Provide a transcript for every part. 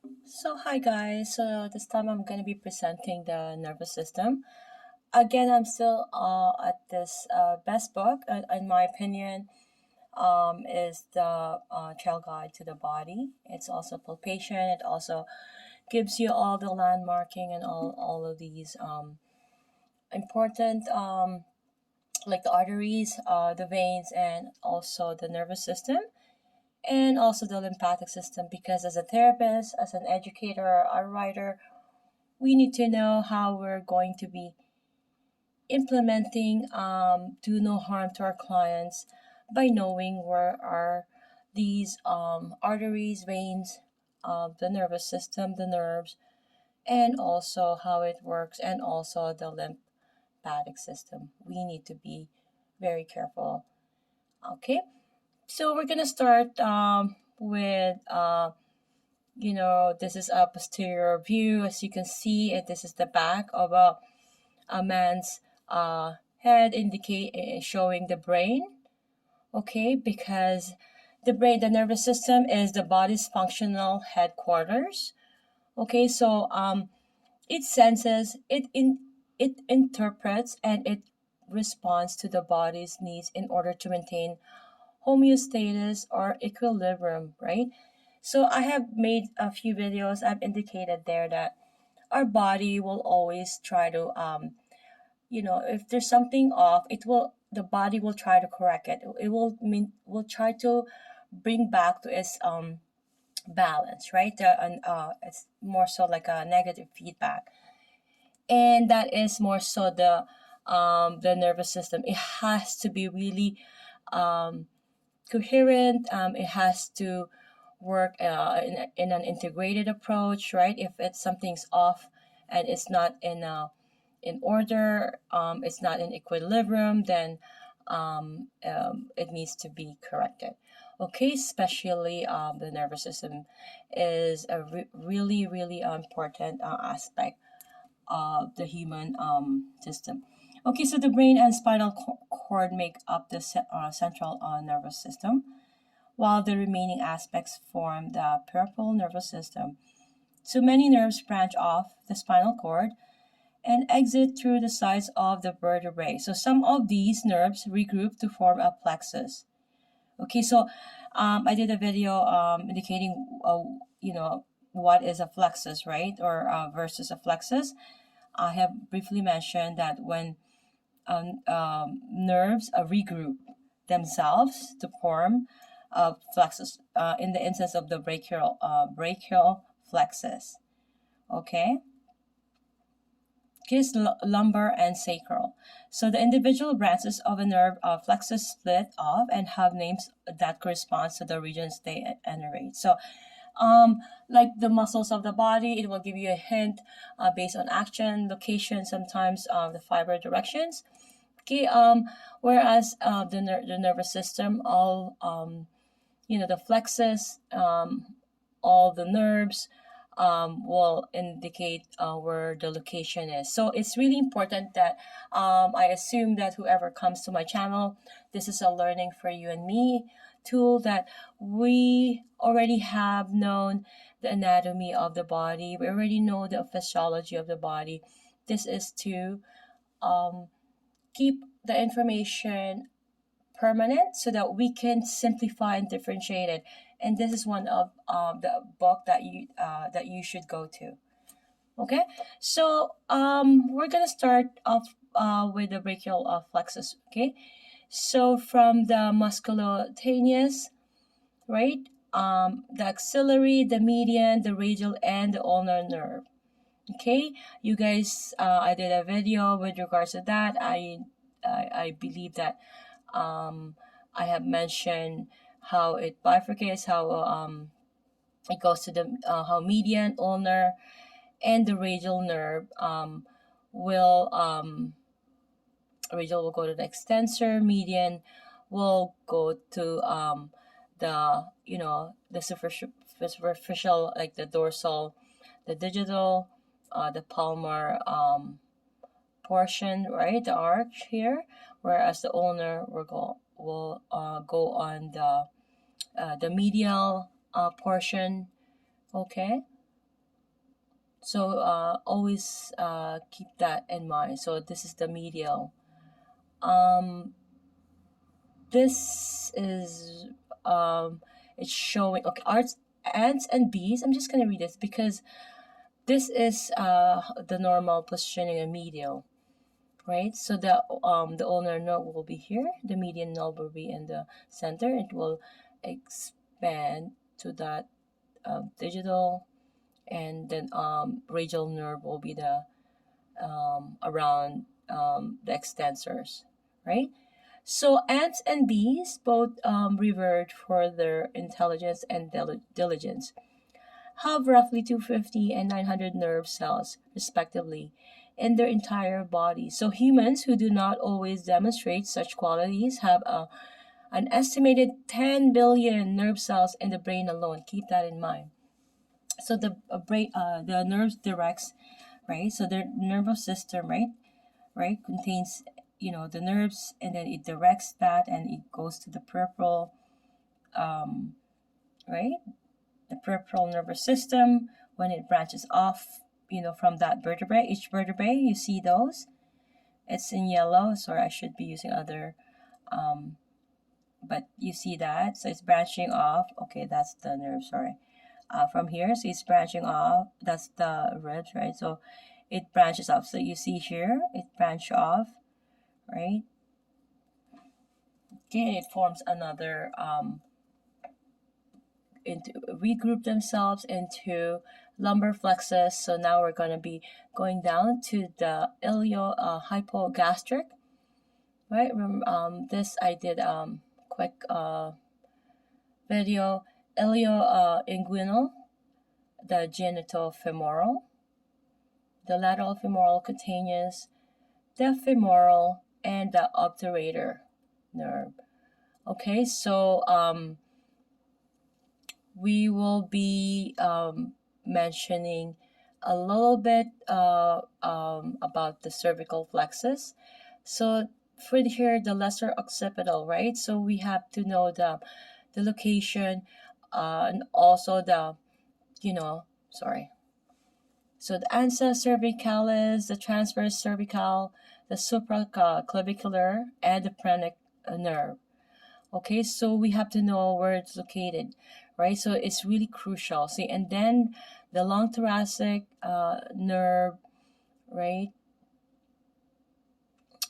So hi guys, so this time I'm going to be presenting the nervous system. Again, I'm still at this best book, in my opinion, is the Trail Guide to the Body. It's also palpation. It also gives you all the landmarking and all of these important like the arteries, the veins, and also the nervous system and also the lymphatic system, because as a therapist, as an educator, a writer, we need to know how we're going to be implementing do no harm to our clients by knowing where are these arteries, veins, the nervous system, the nerves, and also how it works, and also the lymphatic system. We need to be very careful. Okay, so we're gonna start with this is a posterior view. As you can see, this is the back of a man's head, indicate showing the brain. Okay, because the nervous system is the body's functional headquarters. Okay, so it senses, it interprets, and it responds to the body's needs in order to maintain homeostasis or equilibrium, right? So I have made a few videos. I've indicated there that our body will always try to if there's something off, the body will try to correct it. It will try to bring back to its balance, right? It's more so like a negative feedback, and that is more so the nervous system. It has to be really um, coherent. It has to work in an integrated approach, right? If it's something's off and it's not in order, it's not in equilibrium, then it needs to be corrected. Okay, especially the nervous system is a really, really important aspect of the human system. Okay, so the brain and spinal cord make up the central nervous system, while the remaining aspects form the peripheral nervous system. So many nerves branch off the spinal cord and exit through the sides of the vertebrae. So some of these nerves regroup to form a plexus. Okay, so I did a video indicating, what is a flexus, right? Or versus a flexus. I have briefly mentioned that when nerves regroup themselves to form flexus, in the instance of the brachial flexes. Okay, kiss lumbar and sacral. So the individual branches of a nerve flexus split off and have names that corresponds to the regions they innervate. So like the muscles of the body, it will give you a hint based on action, location, sometimes the fiber directions. Okay, whereas the nervous system, all the flexes, all the nerves will indicate where the location is. So it's really important that I assume that whoever comes to my channel, this is a learning for you and me tool, that we already have known the anatomy of the body. We already know the physiology of the body. This is to um, keep the information permanent so that we can simplify and differentiate it. And this is one of the book that you should go to. Okay, so we're gonna start off with the brachial flexus. Okay, so from the musculocutaneous, right? The axillary, the median, the radial, and the ulnar nerve. Okay, you guys, I did a video with regards to that. I believe that I have mentioned how it bifurcates, how it goes to the how median, ulnar, and the radial nerve will radial will go to the extensor, median will go to the superficial, like the dorsal, the digital, the palmar portion, right, the arch here, whereas the ulnar will go on the medial portion. Okay, So always keep that in mind. So this is the medial. This is it's showing, okay, arts, ants and bees. I'm just gonna read this because this is the normal positioning in medial, right? So the ulnar node will be here, the median node will be in the center. It will expand to that digital, and then radial nerve will be the around the extensors, right? So ants and bees both revered for their intelligence and diligence, have roughly 250 and 900 nerve cells, respectively, in their entire body. So humans who do not always demonstrate such qualities have an estimated 10 billion nerve cells in the brain alone. Keep that in mind. So the nerves directs, right? So the nervous system, right, contains, the nerves, and then it directs that, and it goes to the peripheral, right, the peripheral nervous system when it branches off, from that vertebrae. Each vertebrae, you see those. It's in yellow. Sorry, I should be using other, but you see that. So it's branching off. Okay, that's the nerve. Sorry. From here, so it's branching off. That's the ribs, right? So it branches off. So you see here, it branches off, right? Okay, it forms another into regroup themselves into lumbar flexus. So now we're going to be going down to the hypogastric, right? This I did quick video. Inguinal, the genitofemoral, the lateral femoral cutaneous, the femoral, and the obturator nerve. Okay, so we will be mentioning a little bit about the cervical flexes. So for here, the lesser occipital, right? So we have to know the location, and also the, sorry. So the ansa cervicalis, the transverse cervical, the supraclavicular, and the phrenic nerve. Okay, so we have to know where it's located, right? So it's really crucial. See, and then the long thoracic nerve, right?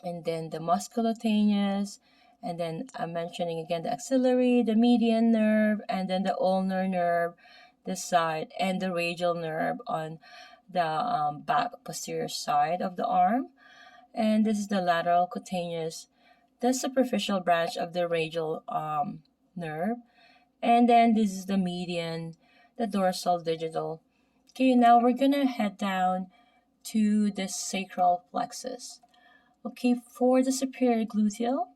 And then the musculocutaneous, and then I'm mentioning again the axillary, the median nerve, and then the ulnar nerve, this side, and the radial nerve on the back posterior side of the arm. And this is the lateral cutaneous, the superficial branch of the radial nerve. And then this is the median, the dorsal digital. Okay, now we're gonna head down to the sacral plexus. Okay, for the superior gluteal,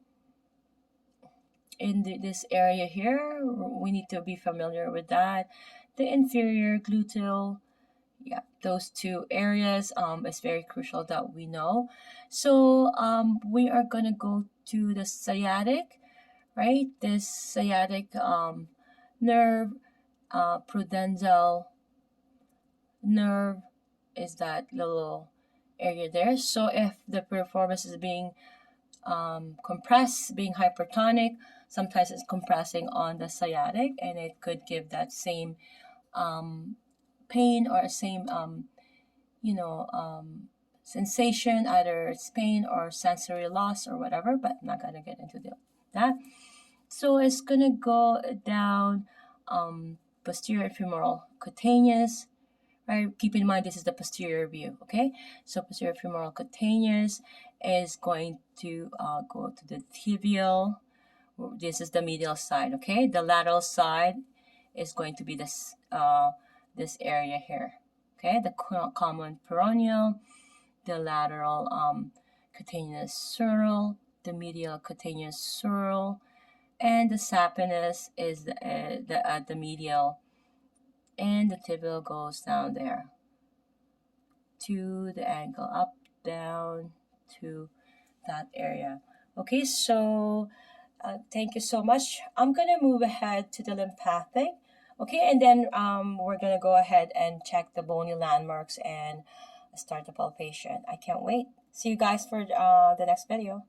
in this area here, we need to be familiar with that. The inferior gluteal, yeah, those two areas is very crucial that we know. So we are gonna go to the sciatic, right? This sciatic nerve, pudendal nerve is that little area there. So if the piriformis is being compressed, being hypertonic, sometimes it's compressing on the sciatic, and it could give that same pain or same sensation, either it's pain or sensory loss or whatever, but I'm not gonna get into that. So it's gonna go down posterior femoral cutaneous, right? Keep in mind this is the posterior view, okay? So posterior femoral cutaneous is going to go to the tibial. This is the medial side, okay? The lateral side is going to be this this area here, okay? The common peroneal, the lateral cutaneous sural, the medial cutaneous sural, and the saphenous is the medial, and the tibial goes down there to the ankle, up, down to that area. Okay, so thank you so much. I'm gonna move ahead to the lymphatic. Okay, and then we're gonna go ahead and check the bony landmarks and start the palpation. I can't wait. See you guys for the next video.